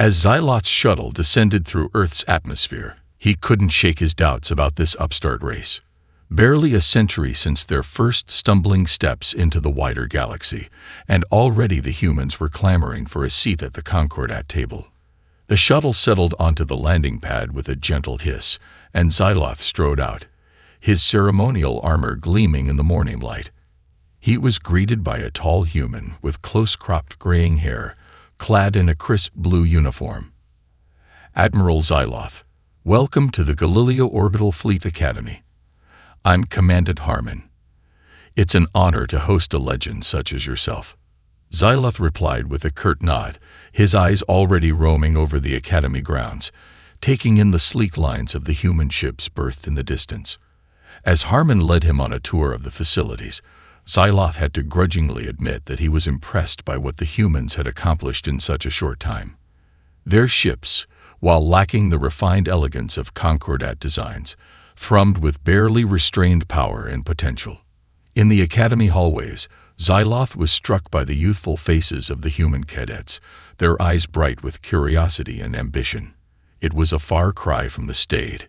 As Xyloth's shuttle descended through Earth's atmosphere, he couldn't shake his doubts about this upstart race. Barely a century since their first stumbling steps into the wider galaxy, and already the humans were clamoring for a seat at the Concordat table. The shuttle settled onto the landing pad with a gentle hiss, and Xyloth strode out, his ceremonial armor gleaming in the morning light. He was greeted by a tall human with close-cropped graying hair, clad in a crisp blue uniform. "Admiral Xyloth, welcome to the Galileo Orbital Fleet Academy. I'm Commandant Harmon. It's an honor to host a legend such as yourself." Xyloth replied with a curt nod, his eyes already roaming over the Academy grounds, taking in the sleek lines of the human ships berthed in the distance. As Harmon led him on a tour of the facilities, Xyloth had to grudgingly admit that he was impressed by what the humans had accomplished in such a short time. Their ships, while lacking the refined elegance of Concordat designs, thrummed with barely restrained power and potential. In the Academy hallways, Xyloth was struck by the youthful faces of the human cadets, their eyes bright with curiosity and ambition. It was a far cry from the staid,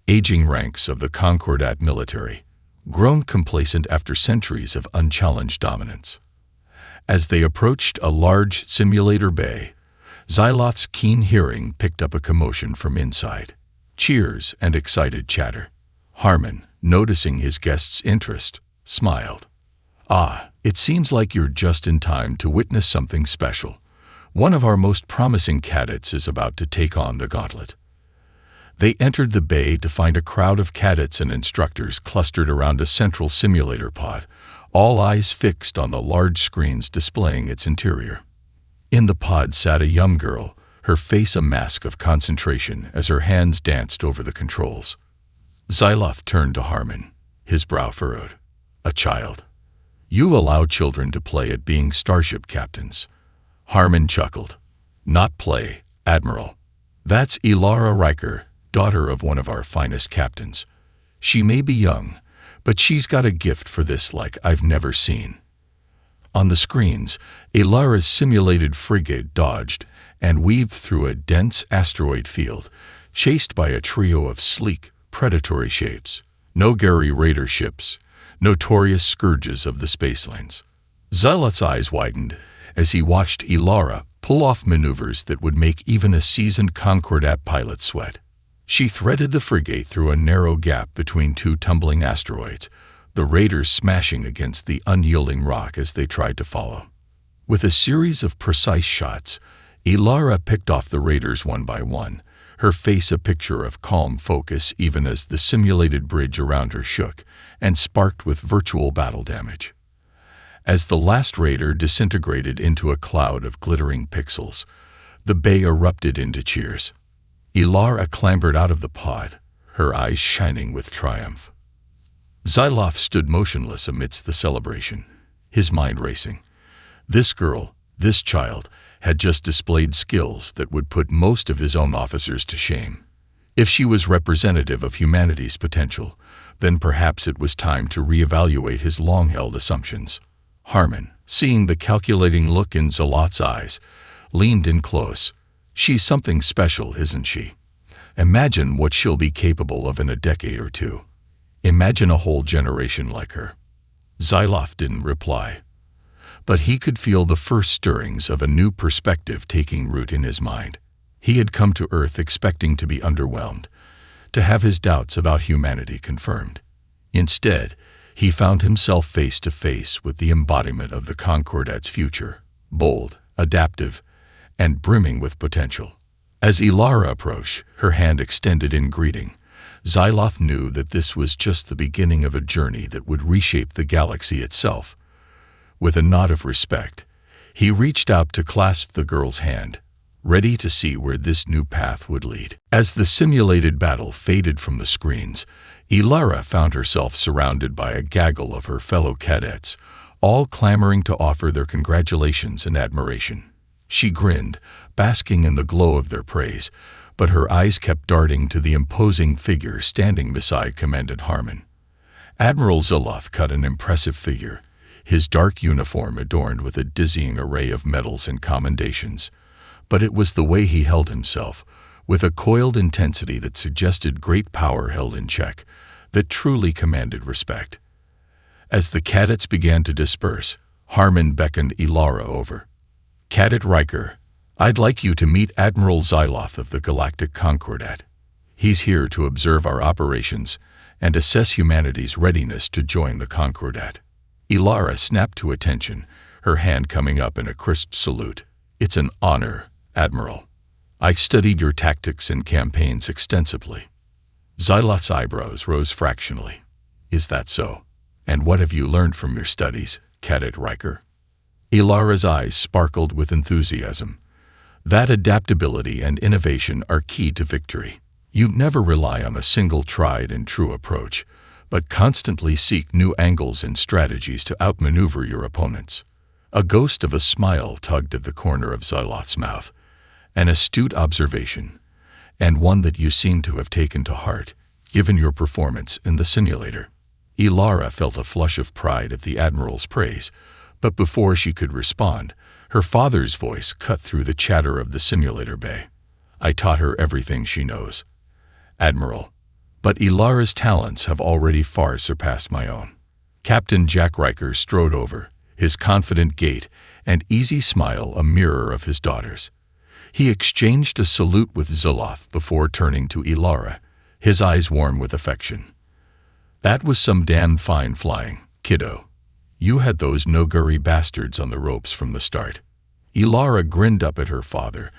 aging ranks of the Concordat military, grown complacent after centuries of unchallenged dominance. As they approached a large simulator bay, Xyloth's keen hearing picked up a commotion from inside. Cheers and excited chatter. Harmon, noticing his guest's interest, smiled. "Ah, it seems like you're just in time to witness something special. One of our most promising cadets is about to take on the gauntlet." They entered the bay to find a crowd of cadets and instructors clustered around a central simulator pod, all eyes fixed on the large screens displaying its interior. In the pod sat a young girl, her face a mask of concentration as her hands danced over the controls. Xyloth turned to Harmon, his brow furrowed. "A child. You allow children to play at being Starship captains." Harmon chuckled. "Not play, Admiral. That's Ilara Riker, daughter of one of our finest captains. She may be young, but she's got a gift for this like I've never seen." On the screens, Ilara's simulated frigate dodged and weaved through a dense asteroid field, chased by a trio of sleek, predatory shapes. No Gary Raider ships, notorious scourges of the space lanes. Xyloth's eyes widened as he watched Ilara pull off maneuvers that would make even a seasoned Concordat pilot sweat. She threaded the frigate through a narrow gap between two tumbling asteroids, the raiders smashing against the unyielding rock as they tried to follow. With a series of precise shots, Ilara picked off the raiders one by one, her face a picture of calm focus even as the simulated bridge around her shook and sparked with virtual battle damage. As the last raider disintegrated into a cloud of glittering pixels, the bay erupted into cheers. Ilara clambered out of the pod, her eyes shining with triumph. Xyloth stood motionless amidst the celebration, his mind racing. This girl, this child, had just displayed skills that would put most of his own officers to shame. If she was representative of humanity's potential, then perhaps it was time to reevaluate his long-held assumptions. Harmon, seeing the calculating look in Xyloth's eyes, leaned in close. "She's something special, isn't she? Imagine what she'll be capable of in a decade or two. Imagine a whole generation like her." Xyloth didn't reply, but he could feel the first stirrings of a new perspective taking root in his mind. He had come to Earth expecting to be underwhelmed, to have his doubts about humanity confirmed. Instead, he found himself face to face with the embodiment of the Concordat's future, bold, adaptive, and brimming with potential. As Ilara approached, her hand extended in greeting, Xyloth knew that this was just the beginning of a journey that would reshape the galaxy itself. With a nod of respect, he reached out to clasp the girl's hand, ready to see where this new path would lead. As the simulated battle faded from the screens, Ilara found herself surrounded by a gaggle of her fellow cadets, all clamoring to offer their congratulations and admiration. She grinned, basking in the glow of their praise, but her eyes kept darting to the imposing figure standing beside Commandant Harmon. Admiral Xyloth cut an impressive figure, his dark uniform adorned with a dizzying array of medals and commendations. but it was the way he held himself, with a coiled intensity that suggested great power held in check, that truly commanded respect. As the cadets began to disperse, Harmon beckoned Ilara over. "Cadet Riker, I'd like you to meet Admiral Xyloth of the Galactic Concordat. He's here to observe our operations and assess humanity's readiness to join the Concordat." Ilara snapped to attention, her hand coming up in a crisp salute. "It's an honor, Admiral. I studied your tactics and campaigns extensively." Xyloth's eyebrows rose fractionally. "Is that so? And what have you learned from your studies, Cadet Riker?" Ilara's eyes sparkled with enthusiasm. "That adaptability and innovation are key to victory. You never rely on a single tried-and-true approach, but constantly seek new angles and strategies to outmaneuver your opponents." A ghost of a smile tugged at the corner of Xyloth's mouth. "An astute observation, and one that you seem to have taken to heart, given your performance in the simulator." Ilara felt a flush of pride at the Admiral's praise, but before she could respond, her father's voice cut through the chatter of the simulator bay. "I taught her everything she knows, Admiral, but Ilara's talents have already far surpassed my own." Captain Jack Riker strode over, his confident gait and easy smile a mirror of his daughter's. He exchanged a salute with Xyloth before turning to Ilara, his eyes warm with affection. "That was some damn fine flying, kiddo. You had those no-gurry bastards on the ropes from the start." Ilara grinned up at her father,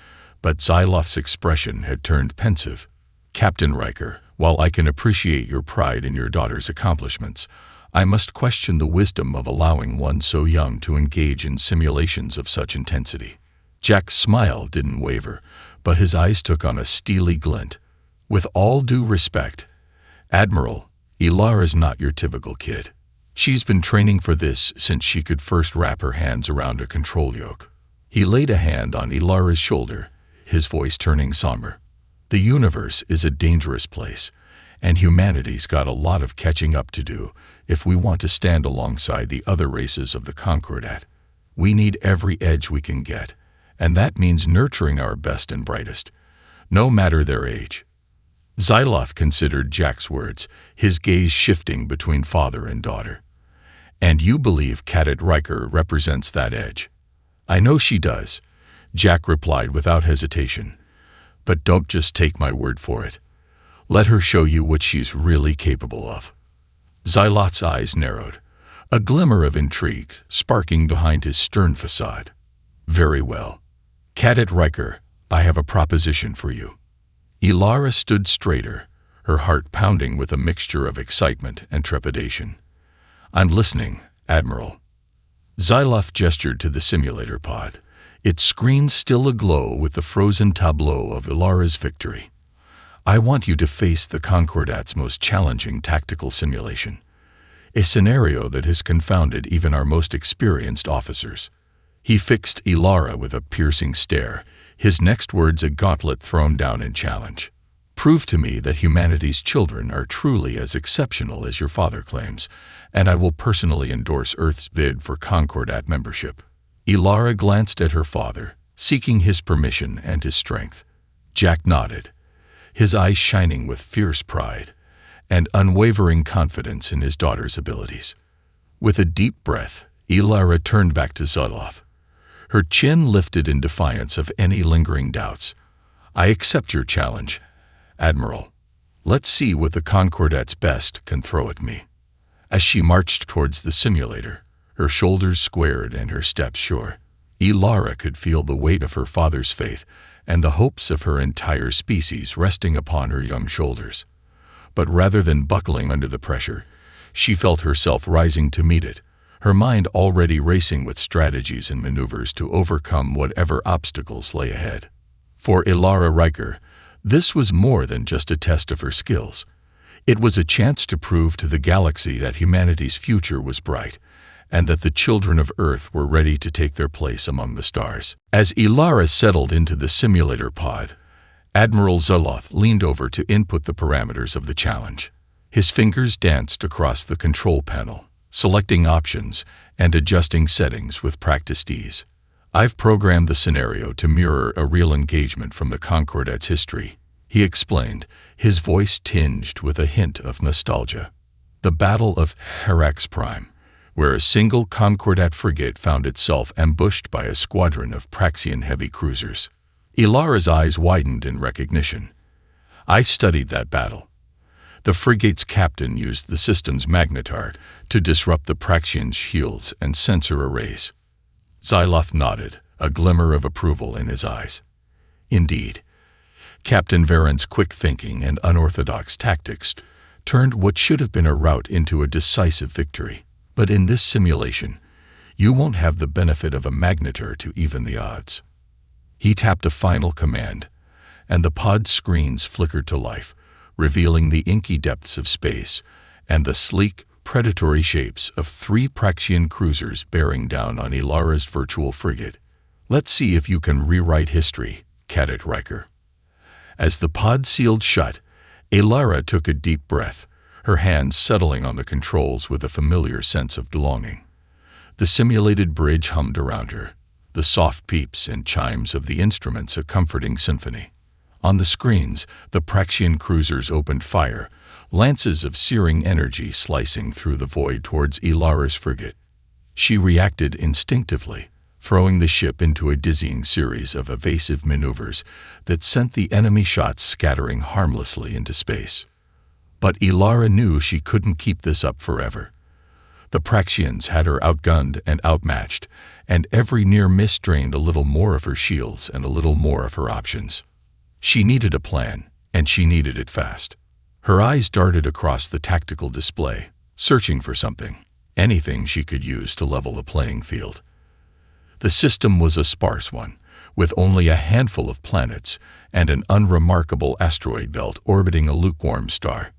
but Xyloth's expression had turned pensive. "Captain Riker, while I can appreciate your pride in your daughter's accomplishments, I must question the wisdom of allowing one so young to engage in simulations of such intensity." Jack's smile didn't waver, but his eyes took on a steely glint. "With all due respect, Admiral, Ilara's not your typical kid. She's been training for this since she could first wrap her hands around a control yoke." He laid a hand on Ilara's shoulder, his voice turning somber. "The universe is a dangerous place, and humanity's got a lot of catching up to do if we want to stand alongside the other races of the Concordat. We need every edge we can get, and that means nurturing our best and brightest, no matter their age." Xyloth considered Jack's words, his gaze shifting between father and daughter. "And you believe Cadet Riker represents that edge?" "I know she does," Jack replied without hesitation. "But don't just take my word for it. Let her show you what she's really capable of." Xyloth's eyes narrowed, a glimmer of intrigue sparking behind his stern facade. "Very well. Cadet Riker, I have a proposition for you." Ilara stood straighter, her heart pounding with a mixture of excitement and trepidation. "I'm listening, Admiral." Xyloth gestured to the simulator pod, its screen still aglow with the frozen tableau of Ilara's victory. "I want you to face the Concordat's most challenging tactical simulation, a scenario that has confounded even our most experienced officers." He fixed Ilara with a piercing stare, his next words a gauntlet thrown down in challenge. "Prove to me that humanity's children are truly as exceptional as your father claims, and I will personally endorse Earth's bid for Concordat membership." Ilara glanced at her father, seeking his permission and his strength. Jack nodded, his eyes shining with fierce pride and unwavering confidence in his daughter's abilities. With a deep breath, Ilara turned back to Xyloth, her chin lifted in defiance of any lingering doubts. "I accept your challenge, Admiral. Let's see what the Concordat's best can throw at me." As she marched towards the simulator, her shoulders squared and her steps sure, Ilara could feel the weight of her father's faith and the hopes of her entire species resting upon her young shoulders. But rather than buckling under the pressure, she felt herself rising to meet it, her mind already racing with strategies and maneuvers to overcome whatever obstacles lay ahead. For Ilara Riker, this was more than just a test of her skills. It was a chance to prove to the galaxy that humanity's future was bright, and that the children of Earth were ready to take their place among the stars. As Ilara settled into the simulator pod, Admiral Xyloth leaned over to input the parameters of the challenge. His fingers danced across the control panel, selecting options and adjusting settings with practiced ease. "I've programmed the scenario to mirror a real engagement from the Concordette's history," he explained, his voice tinged with a hint of nostalgia. "The Battle of Herax Prime, where a single Concordate frigate found itself ambushed by a squadron of Praxian heavy cruisers." Ilara's eyes widened in recognition. "I studied that battle. The frigate's captain used the system's magnetard to disrupt the Praxian shields and sensor arrays." Xyloth nodded, a glimmer of approval in his eyes. Indeed, Captain Varen's quick thinking and unorthodox tactics turned what should have been a rout into a decisive victory. But in this simulation, you won't have the benefit of a magnetar to even the odds. He tapped a final command, and the pod screens flickered to life, revealing the inky depths of space and the sleek, predatory shapes of 3 Praxian cruisers bearing down on Ilara's virtual frigate. "Let's see if you can rewrite history, Cadet Riker." As the pod sealed shut, Ilara took a deep breath, her hands settling on the controls with a familiar sense of belonging. The simulated bridge hummed around her, the soft peeps and chimes of the instruments a comforting symphony. On the screens, the Praxian cruisers opened fire, lances of searing energy slicing through the void towards Ilara's frigate. She reacted instinctively, throwing the ship into a dizzying series of evasive maneuvers that sent the enemy shots scattering harmlessly into space. But Ilara knew she couldn't keep this up forever. The Praxians had her outgunned and outmatched, and every near miss drained a little more of her shields and a little more of her options. She needed a plan, and she needed it fast. Her eyes darted across the tactical display, searching for something, anything she could use to level the playing field. The system was a sparse one, with only a handful of planets and an unremarkable asteroid belt orbiting a lukewarm star.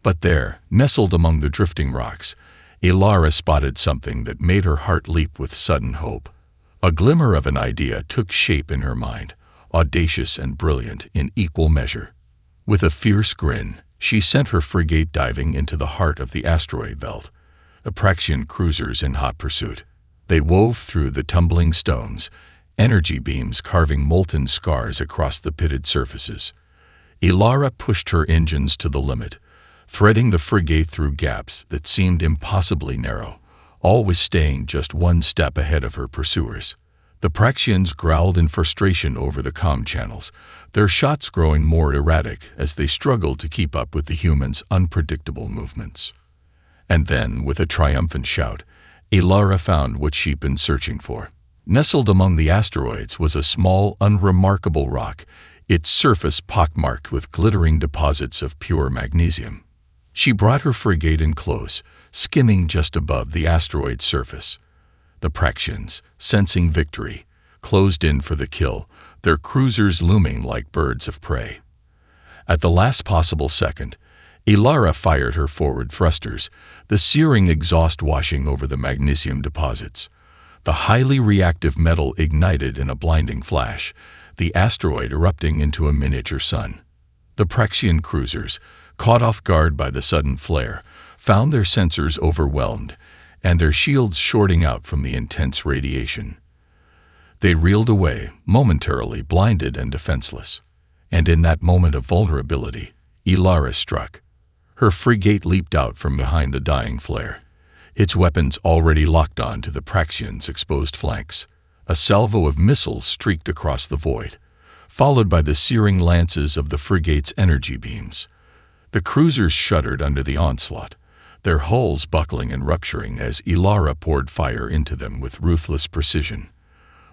But there, nestled among the drifting rocks, Ilara spotted something that made her heart leap with sudden hope. A glimmer of an idea took shape in her mind, audacious and brilliant in equal measure. With a fierce grin, she sent her frigate diving into the heart of the asteroid belt, the Praxian cruisers in hot pursuit. They wove through the tumbling stones, energy beams carving molten scars across the pitted surfaces. Ilara pushed her engines to the limit, threading the frigate through gaps that seemed impossibly narrow, always staying just one step ahead of her pursuers. The Praxians growled in frustration over the comm channels, their shots growing more erratic as they struggled to keep up with the humans' unpredictable movements. And then, with a triumphant shout, Ilara found what she'd been searching for. Nestled among the asteroids was a small, unremarkable rock, its surface pockmarked with glittering deposits of pure magnesium. She brought her frigate in close, skimming just above the asteroid's surface. The Praxians, sensing victory, closed in for the kill, their cruisers looming like birds of prey. At the last possible second, Ilara fired her forward thrusters, the searing exhaust washing over the magnesium deposits. The highly reactive metal ignited in a blinding flash, the asteroid erupting into a miniature sun. The Praxian cruisers, caught off guard by the sudden flare, found their sensors overwhelmed and their shields shorting out from the intense radiation. They reeled away, momentarily blinded and defenseless. And in that moment of vulnerability, Ilara struck. Her frigate leaped out from behind the dying flare, its weapons already locked on to the Praxians' exposed flanks. A salvo of missiles streaked across the void, followed by the searing lances of the frigate's energy beams. The cruisers shuddered under the onslaught, their hulls buckling and rupturing as Ilara poured fire into them with ruthless precision.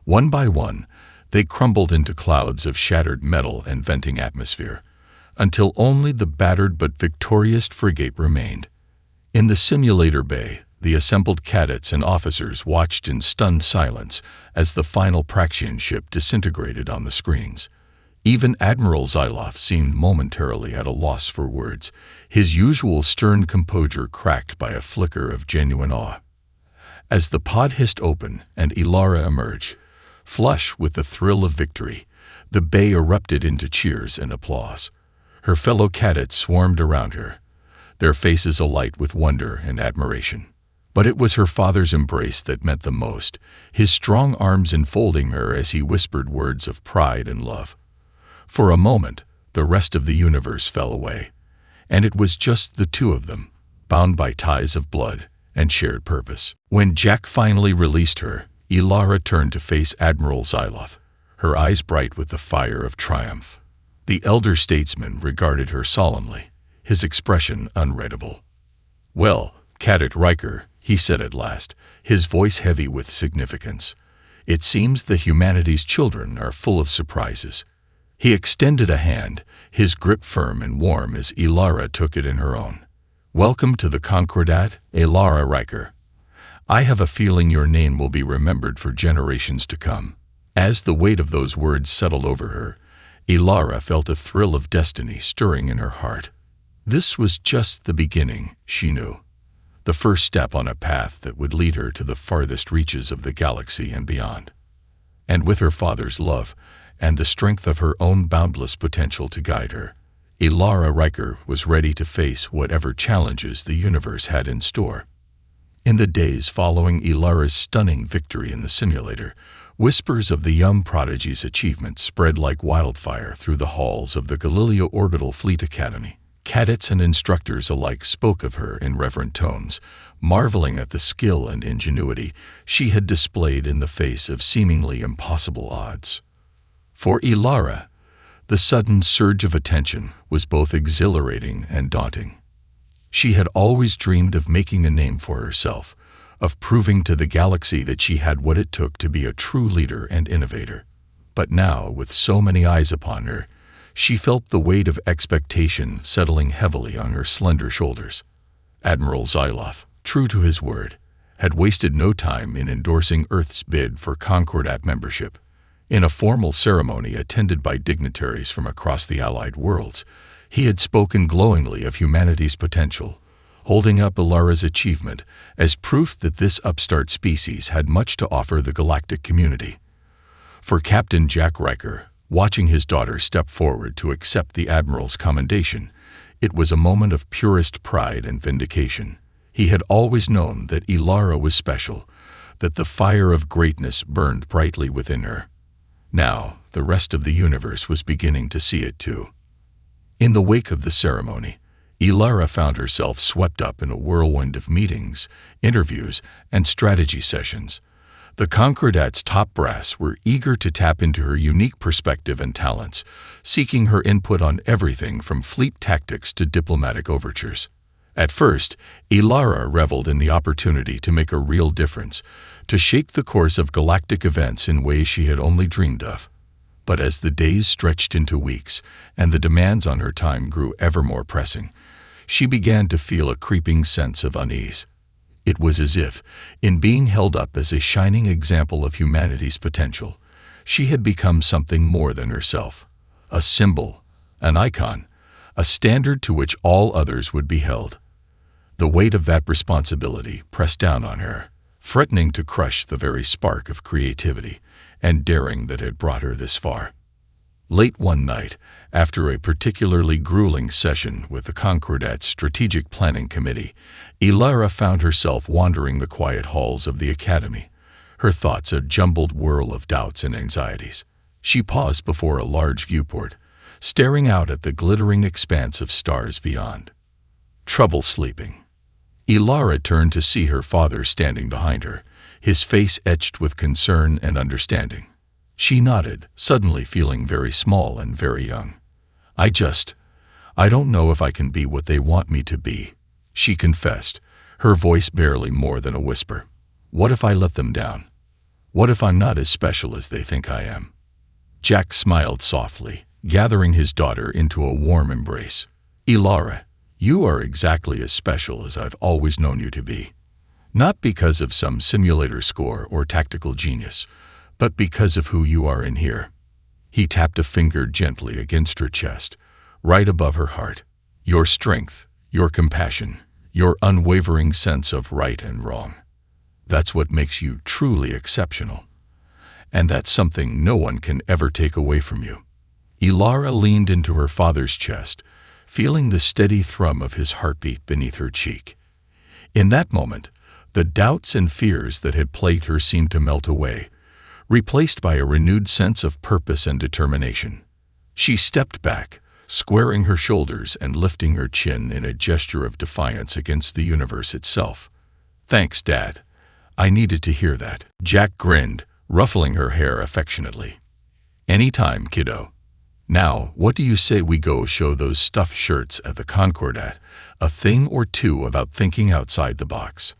One by one, they crumbled into clouds of shattered metal and venting atmosphere, until only the battered but victorious frigate remained. In the simulator bay, the assembled cadets and officers watched in stunned silence as the final Praxian ship disintegrated on the screens. Even Admiral Xyloth seemed momentarily at a loss for words, his usual stern composure cracked by a flicker of genuine awe. As the pod hissed open and Ilara emerged, flush with the thrill of victory, the bay erupted into cheers and applause. Her fellow cadets swarmed around her, their faces alight with wonder and admiration. But it was her father's embrace that meant the most, his strong arms enfolding her as he whispered words of pride and love. For a moment, the rest of the universe fell away, and it was just the two of them, bound by ties of blood and shared purpose. When Jack finally released her, Ilara turned to face Admiral Zyloff, her eyes bright with the fire of triumph. The elder statesman regarded her solemnly, his expression unreadable. "Well, Cadet Riker," he said at last, his voice heavy with significance, "it seems that humanity's children are full of surprises." He extended a hand, his grip firm and warm as Ilara took it in her own. "Welcome to the Concordat, Ilara Riker. I have a feeling your name will be remembered for generations to come." As the weight of those words settled over her, Ilara felt a thrill of destiny stirring in her heart. This was just the beginning, she knew. The first step on a path that would lead her to the farthest reaches of the galaxy and beyond. And with her father's love, and the strength of her own boundless potential to guide her, Ilara Riker was ready to face whatever challenges the universe had in store. In the days following Ilara's stunning victory in the simulator, whispers of the young prodigy's achievements spread like wildfire through the halls of the Galileo Orbital Fleet Academy. Cadets and instructors alike spoke of her in reverent tones, marveling at the skill and ingenuity she had displayed in the face of seemingly impossible odds. For Ilara, the sudden surge of attention was both exhilarating and daunting. She had always dreamed of making a name for herself, of proving to the galaxy that she had what it took to be a true leader and innovator. But now, with so many eyes upon her, she felt the weight of expectation settling heavily on her slender shoulders. Admiral Zyloff, true to his word, had wasted no time in endorsing Earth's bid for Concordat membership. In a formal ceremony attended by dignitaries from across the Allied worlds, he had spoken glowingly of humanity's potential, holding up Ilara's achievement as proof that this upstart species had much to offer the galactic community. For Captain Jack Riker, watching his daughter step forward to accept the Admiral's commendation, it was a moment of purest pride and vindication. He had always known that Ilara was special, that the fire of greatness burned brightly within her. Now, the rest of the universe was beginning to see it too. In the wake of the ceremony, Ilara found herself swept up in a whirlwind of meetings, interviews, and strategy sessions. The Concordat's top brass were eager to tap into her unique perspective and talents, seeking her input on everything from fleet tactics to diplomatic overtures. At first, Ilara reveled in the opportunity to make a real difference, to shape the course of galactic events in ways she had only dreamed of. But as the days stretched into weeks and the demands on her time grew ever more pressing, she began to feel a creeping sense of unease. It was as if, in being held up as a shining example of humanity's potential, she had become something more than herself, a symbol, an icon, a standard to which all others would be held. The weight of that responsibility pressed down on her, threatening to crush the very spark of creativity and daring that had brought her this far. Late one night, after a particularly grueling session with the Concordat's Strategic Planning Committee, Ilara found herself wandering the quiet halls of the Academy, her thoughts a jumbled whirl of doubts and anxieties. She paused before a large viewport, staring out at the glittering expanse of stars beyond. Trouble sleeping. Ilara turned to see her father standing behind her, his face etched with concern and understanding. She nodded, suddenly feeling very small and very young. I don't know if I can be what they want me to be," she confessed, her voice barely more than a whisper. "What if I let them down? What if I'm not as special as they think I am?" Jack smiled softly, gathering his daughter into a warm embrace. "Ilara, you are exactly as special as I've always known you to be. Not because of some simulator score or tactical genius, but because of who you are in here." He tapped a finger gently against her chest, right above her heart. "Your strength, your compassion, your unwavering sense of right and wrong. That's what makes you truly exceptional. And that's something no one can ever take away from you." Ilara leaned into her father's chest, feeling the steady thrum of his heartbeat beneath her cheek. In that moment, The doubts and fears that had plagued her seemed to melt away, replaced by a renewed sense of purpose and determination. She stepped back, squaring her shoulders and lifting her chin in a gesture of defiance against the universe itself. "Thanks, Dad. I needed to hear that." Jack grinned, ruffling her hair affectionately. "Anytime, kiddo. Now, what do you say we go show those stuffed shirts at the Concordat a thing or two about thinking outside the box?"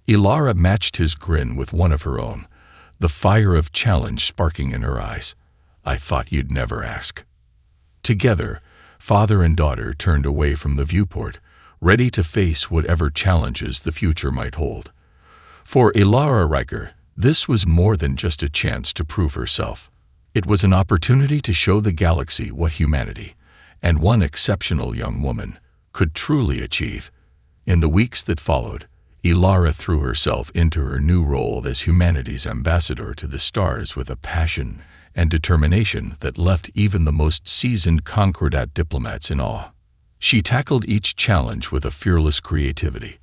Ilara matched his grin with one of her own, the fire of challenge sparking in her eyes. "I thought you'd never ask." Together, father and daughter turned away from the viewport, ready to face whatever challenges the future might hold. For Ilara Riker, this was more than just a chance to prove herself. It was an opportunity to show the galaxy what humanity, and one exceptional young woman, could truly achieve. In the weeks that followed, Ilara threw herself into her new role as humanity's ambassador to the stars with a passion and determination that left even the most seasoned Concordat diplomats in awe. She tackled each challenge with a fearless creativity,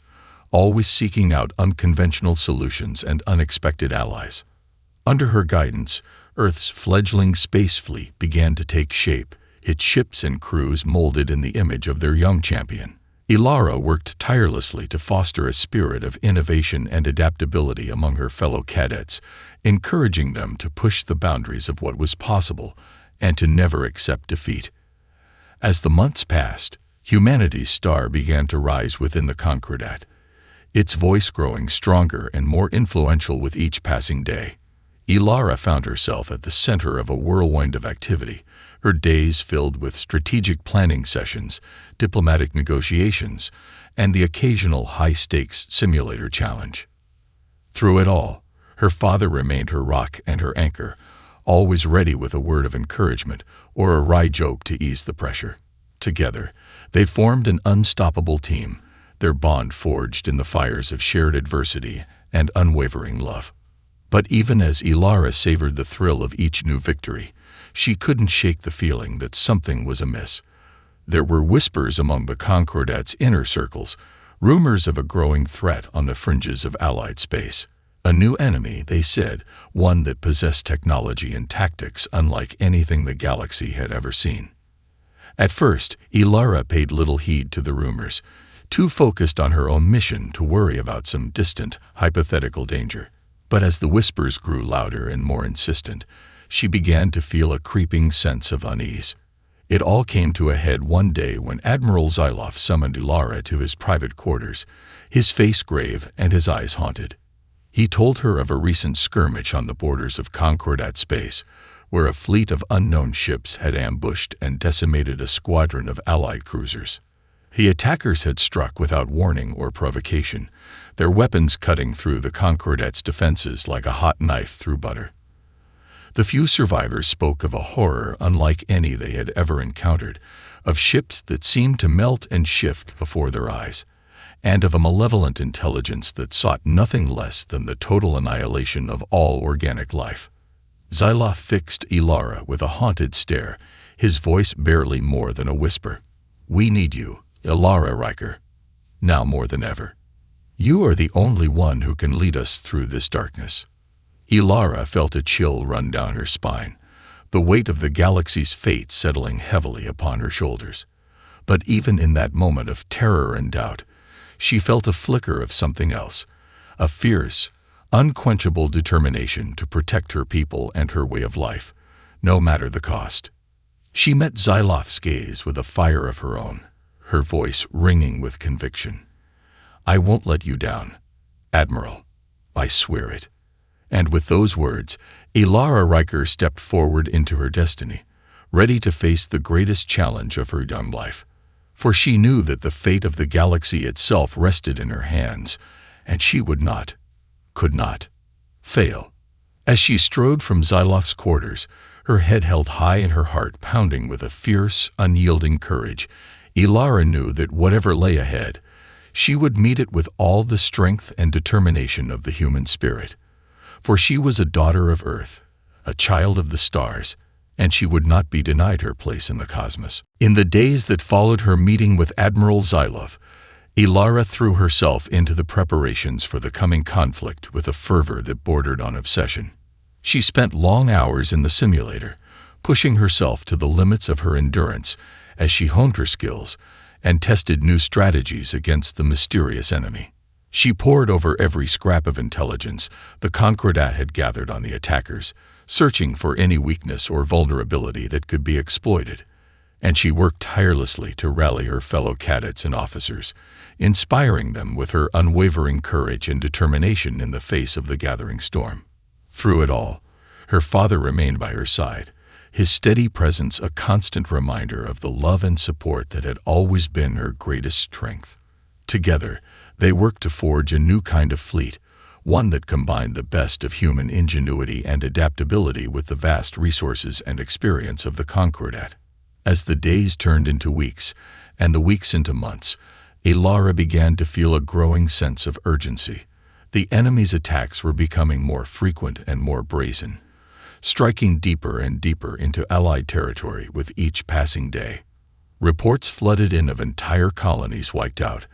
always seeking out unconventional solutions and unexpected allies. Under her guidance, Earth's fledgling space fleet began to take shape, its ships and crews molded in the image of their young champion. Ilara worked tirelessly to foster a spirit of innovation and adaptability among her fellow cadets, encouraging them to push the boundaries of what was possible and to never accept defeat. As the months passed, humanity's star began to rise within the Concordat, its voice growing stronger and more influential with each passing day. Ilara found herself at the center of a whirlwind of activity, her days filled with strategic planning sessions, diplomatic negotiations, and the occasional high-stakes simulator challenge. Through it all, her father remained her rock and her anchor, always ready with a word of encouragement or a wry joke to ease the pressure. Together, they formed an unstoppable team, their bond forged in the fires of shared adversity and unwavering love. But even as Ilara savored the thrill of each new victory, she couldn't shake the feeling that something was amiss. There were whispers among the Concordat's inner circles, rumors of a growing threat on the fringes of Allied space. A new enemy, they said, one that possessed technology and tactics unlike anything the galaxy had ever seen. At first, Ilara paid little heed to the rumors, too focused on her own mission to worry about some distant, hypothetical danger. But as the whispers grew louder and more insistent, she began to feel a creeping sense of unease. It all came to a head one day when Admiral Zyloff summoned Ilara to his private quarters, his face grave and his eyes haunted. He told her of a recent skirmish on the borders of Concordat space, where a fleet of unknown ships had ambushed and decimated a squadron of Allied cruisers. The attackers had struck without warning or provocation, their weapons cutting through the Concordat's defenses like a hot knife through butter. The few survivors spoke of a horror unlike any they had ever encountered, of ships that seemed to melt and shift before their eyes, and of a malevolent intelligence that sought nothing less than the total annihilation of all organic life. Zyloff fixed Ilara with a haunted stare, his voice barely more than a whisper. "We need you, Ilara Riker. Now more than ever. You are the only one who can lead us through this darkness." Ilara felt a chill run down her spine, the weight of the galaxy's fate settling heavily upon her shoulders. But even in that moment of terror and doubt, she felt a flicker of something else, a fierce, unquenchable determination to protect her people and her way of life, no matter the cost. She met Zyloff's gaze with a fire of her own, her voice ringing with conviction. "I won't let you down, Admiral. I swear it." And with those words, Ilara Riker stepped forward into her destiny, ready to face the greatest challenge of her young life. For she knew that the fate of the galaxy itself rested in her hands, and she would not, could not, fail. As she strode from Zyloff's quarters, her head held high and her heart pounding with a fierce, unyielding courage, Ilara knew that whatever lay ahead, she would meet it with all the strength and determination of the human spirit. For she was a daughter of Earth, a child of the stars, and she would not be denied her place in the cosmos. In the days that followed her meeting with Admiral Zyloff, Ilara threw herself into the preparations for the coming conflict with a fervor that bordered on obsession. She spent long hours in the simulator, pushing herself to the limits of her endurance as she honed her skills and tested new strategies against the mysterious enemy. She pored over every scrap of intelligence the Concordat had gathered on the attackers, searching for any weakness or vulnerability that could be exploited. And she worked tirelessly to rally her fellow cadets and officers, inspiring them with her unwavering courage and determination in the face of the gathering storm. Through it all, her father remained by her side, his steady presence a constant reminder of the love and support that had always been her greatest strength. Together, they worked to forge a new kind of fleet, one that combined the best of human ingenuity and adaptability with the vast resources and experience of the Concordat. As the days turned into weeks, and the weeks into months, Ilara began to feel a growing sense of urgency. The enemy's attacks were becoming more frequent and more brazen, striking deeper and deeper into Allied territory with each passing day. Reports flooded in of entire colonies wiped out,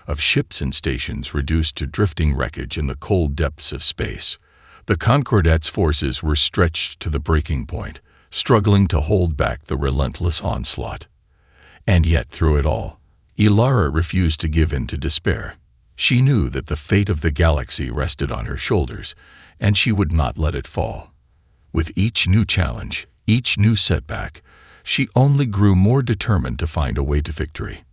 of ships and stations reduced to drifting wreckage in the cold depths of space. The Concordat's forces were stretched to the breaking point, struggling to hold back the relentless onslaught. And yet, through it all, Ilara refused to give in to despair. She knew that the fate of the galaxy rested on her shoulders, and she would not let it fall. With each new challenge, each new setback, she only grew more determined to find a way to victory.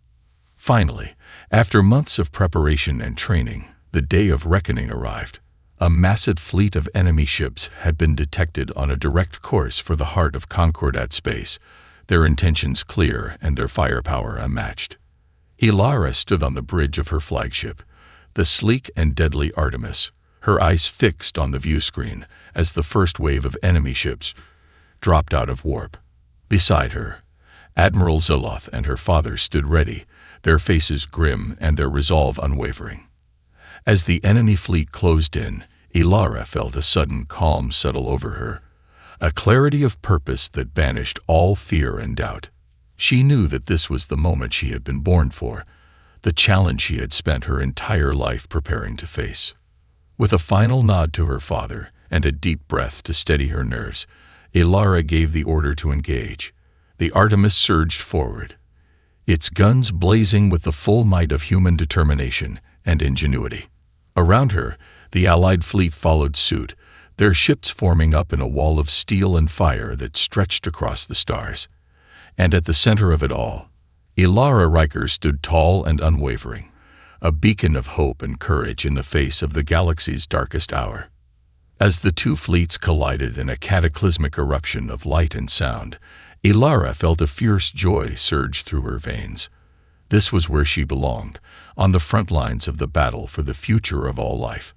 Finally, after months of preparation and training, the day of reckoning arrived. A massive fleet of enemy ships had been detected on a direct course for the heart of Concordat space, their intentions clear and their firepower unmatched. Ilara stood on the bridge of her flagship, the sleek and deadly Artemis, her eyes fixed on the view screen as the first wave of enemy ships dropped out of warp. Beside her, Admiral Zoloth and her father stood ready, their faces grim and their resolve unwavering. As the enemy fleet closed in, Ilara felt a sudden calm settle over her, a clarity of purpose that banished all fear and doubt. She knew that this was the moment she had been born for, the challenge she had spent her entire life preparing to face. With a final nod to her father and a deep breath to steady her nerves, Ilara gave the order to engage. The Artemis surged forward, its guns blazing with the full might of human determination and ingenuity. Around her, the Allied fleet followed suit, their ships forming up in a wall of steel and fire that stretched across the stars. And at the center of it all, Ilara Riker stood tall and unwavering, a beacon of hope and courage in the face of the galaxy's darkest hour. As the two fleets collided in a cataclysmic eruption of light and sound, Ilara felt a fierce joy surge through her veins. This was where she belonged, on the front lines of the battle for the future of all life.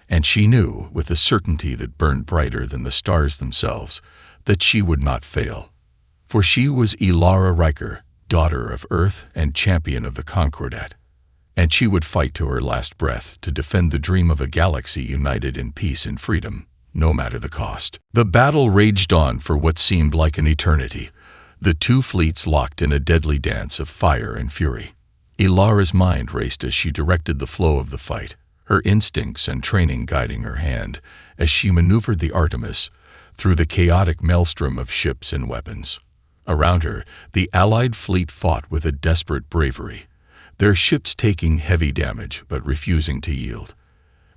And she knew, with a certainty that burned brighter than the stars themselves, that she would not fail. For she was Ilara Riker, daughter of Earth and champion of the Concordat. And she would fight to her last breath to defend the dream of a galaxy united in peace and freedom, no matter the cost. The battle raged on for what seemed like an eternity, the two fleets locked in a deadly dance of fire and fury. Ilara's mind raced as she directed the flow of the fight, her instincts and training guiding her hand as she maneuvered the Artemis through the chaotic maelstrom of ships and weapons. Around her, the Allied fleet fought with a desperate bravery, their ships taking heavy damage but refusing to yield.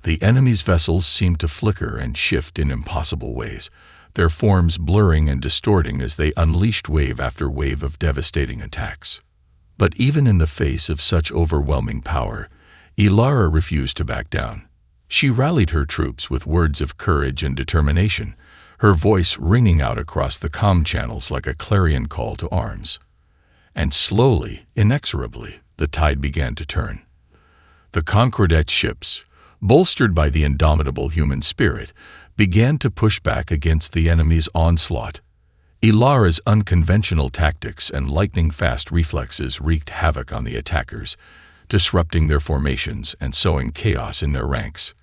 The enemy's vessels seemed to flicker and shift in impossible ways, their forms blurring and distorting as they unleashed wave after wave of devastating attacks. But even in the face of such overwhelming power, Ilara refused to back down. She rallied her troops with words of courage and determination, her voice ringing out across the comm channels like a clarion call to arms. And slowly, inexorably, the tide began to turn. The Concordat ships, bolstered by the indomitable human spirit, began to push back against the enemy's onslaught. Ilara's unconventional tactics and lightning-fast reflexes wreaked havoc on the attackers, disrupting their formations and sowing chaos in their ranks.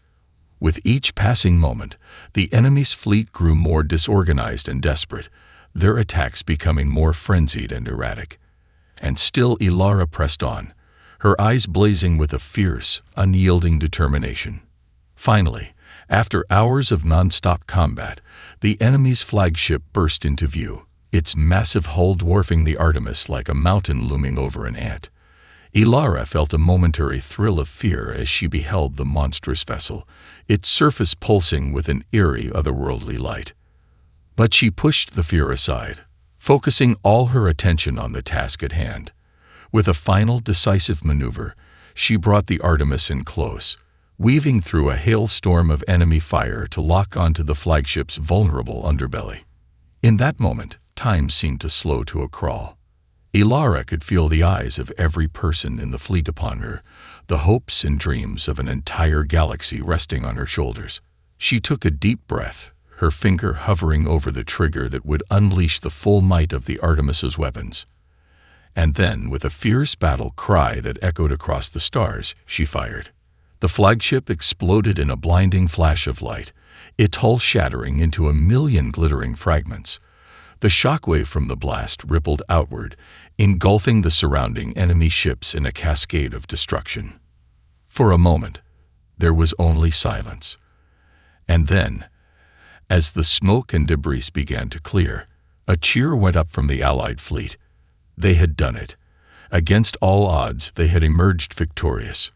With each passing moment, the enemy's fleet grew more disorganized and desperate, their attacks becoming more frenzied and erratic. And still Ilara pressed on, her eyes blazing with a fierce, unyielding determination. Finally, after hours of non-stop combat, the enemy's flagship burst into view, its massive hull dwarfing the Artemis like a mountain looming over an ant. Ilara felt a momentary thrill of fear as she beheld the monstrous vessel, its surface pulsing with an eerie, otherworldly light. But she pushed the fear aside, focusing all her attention on the task at hand. With a final, decisive maneuver, she brought the Artemis in close, weaving through a hailstorm of enemy fire to lock onto the flagship's vulnerable underbelly. In that moment, time seemed to slow to a crawl. Ilara could feel the eyes of every person in the fleet upon her, the hopes and dreams of an entire galaxy resting on her shoulders. She took a deep breath, her finger hovering over the trigger that would unleash the full might of the Artemis's weapons. And then, with a fierce battle cry that echoed across the stars, she fired. The flagship exploded in a blinding flash of light, its hull shattering into a million glittering fragments. The shockwave from the blast rippled outward, engulfing the surrounding enemy ships in a cascade of destruction. For a moment, there was only silence. And then, as the smoke and debris began to clear, a cheer went up from the Allied fleet. They had done it. Against all odds, they had emerged victorious.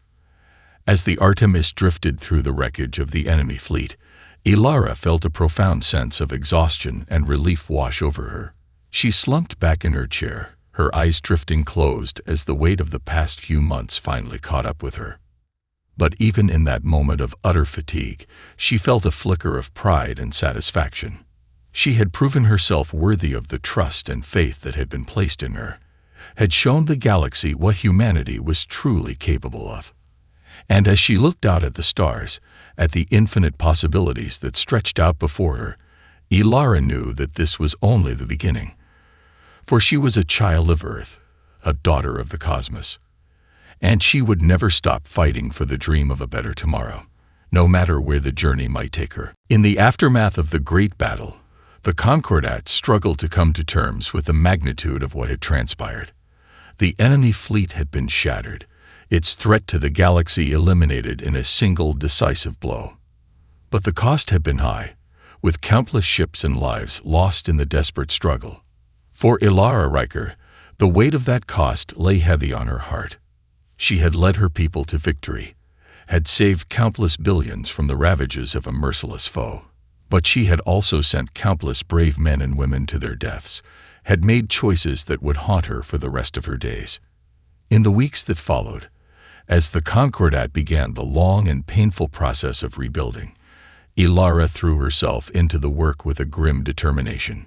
As the Artemis drifted through the wreckage of the enemy fleet, Ilara felt a profound sense of exhaustion and relief wash over her. She slumped back in her chair, her eyes drifting closed as the weight of the past few months finally caught up with her. But even in that moment of utter fatigue, she felt a flicker of pride and satisfaction. She had proven herself worthy of the trust and faith that had been placed in her, had shown the galaxy what humanity was truly capable of. And as she looked out at the stars, at the infinite possibilities that stretched out before her, Ilara knew that this was only the beginning. For she was a child of Earth, a daughter of the cosmos. And she would never stop fighting for the dream of a better tomorrow, no matter where the journey might take her. In the aftermath of the great battle, the Concordat struggled to come to terms with the magnitude of what had transpired. The enemy fleet had been shattered, its threat to the galaxy eliminated in a single decisive blow. But the cost had been high, with countless ships and lives lost in the desperate struggle. For Ilara Riker, the weight of that cost lay heavy on her heart. She had led her people to victory, had saved countless billions from the ravages of a merciless foe. But she had also sent countless brave men and women to their deaths, had made choices that would haunt her for the rest of her days. In the weeks that followed, as the Concordat began the long and painful process of rebuilding, Ilara threw herself into the work with a grim determination.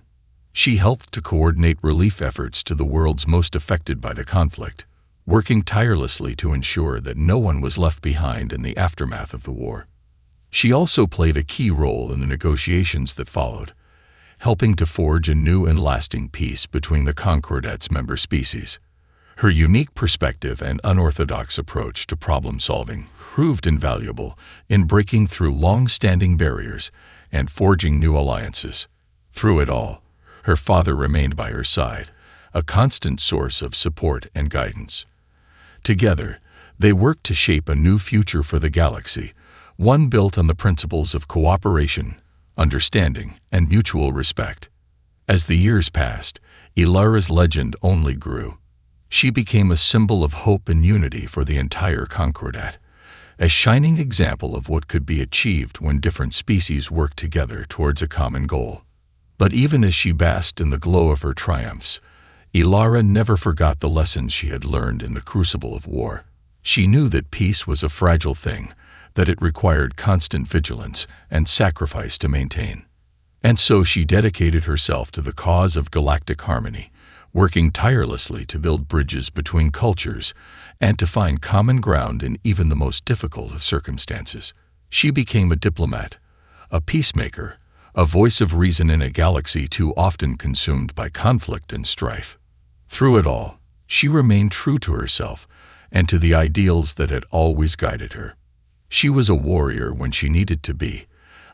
She helped to coordinate relief efforts to the worlds most affected by the conflict, working tirelessly to ensure that no one was left behind in the aftermath of the war. She also played a key role in the negotiations that followed, helping to forge a new and lasting peace between the Concordat's member species. Her unique perspective and unorthodox approach to problem-solving proved invaluable in breaking through long-standing barriers and forging new alliances. Through it all, her father remained by her side, a constant source of support and guidance. Together, they worked to shape a new future for the galaxy, one built on the principles of cooperation, understanding, and mutual respect. As the years passed, Ilara's legend only grew. She became a symbol of hope and unity for the entire Concordat, a shining example of what could be achieved when different species work together towards a common goal. But even as she basked in the glow of her triumphs, Ilara never forgot the lessons she had learned in the crucible of war. She knew that peace was a fragile thing, that it required constant vigilance and sacrifice to maintain. And so she dedicated herself to the cause of galactic harmony, working tirelessly to build bridges between cultures and to find common ground in even the most difficult of circumstances. She became a diplomat, a peacemaker, a voice of reason in a galaxy too often consumed by conflict and strife. Through it all, she remained true to herself and to the ideals that had always guided her. She was a warrior when she needed to be,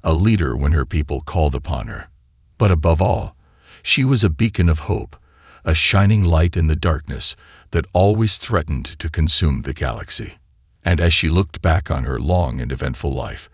a leader when her people called upon her. But above all, she was a beacon of hope, a shining light in the darkness that always threatened to consume the galaxy. And as she looked back on her long and eventful life,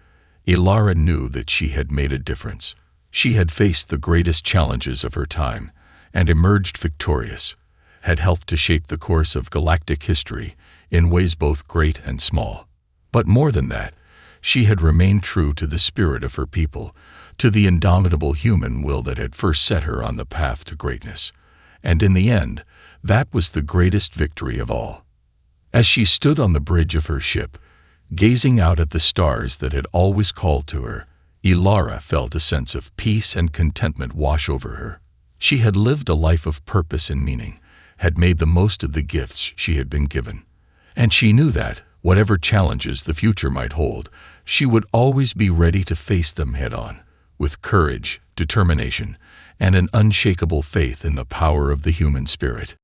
Ilara knew that she had made a difference. She had faced the greatest challenges of her time and emerged victorious, had helped to shape the course of galactic history in ways both great and small. But more than that, she had remained true to the spirit of her people, to the indomitable human will that had first set her on the path to greatness. And in the end, that was the greatest victory of all. As she stood on the bridge of her ship, gazing out at the stars that had always called to her, Ilara felt a sense of peace and contentment wash over her. She had lived a life of purpose and meaning, had made the most of the gifts she had been given. And she knew that, whatever challenges the future might hold, she would always be ready to face them head-on, with courage, determination, and an unshakable faith in the power of the human spirit.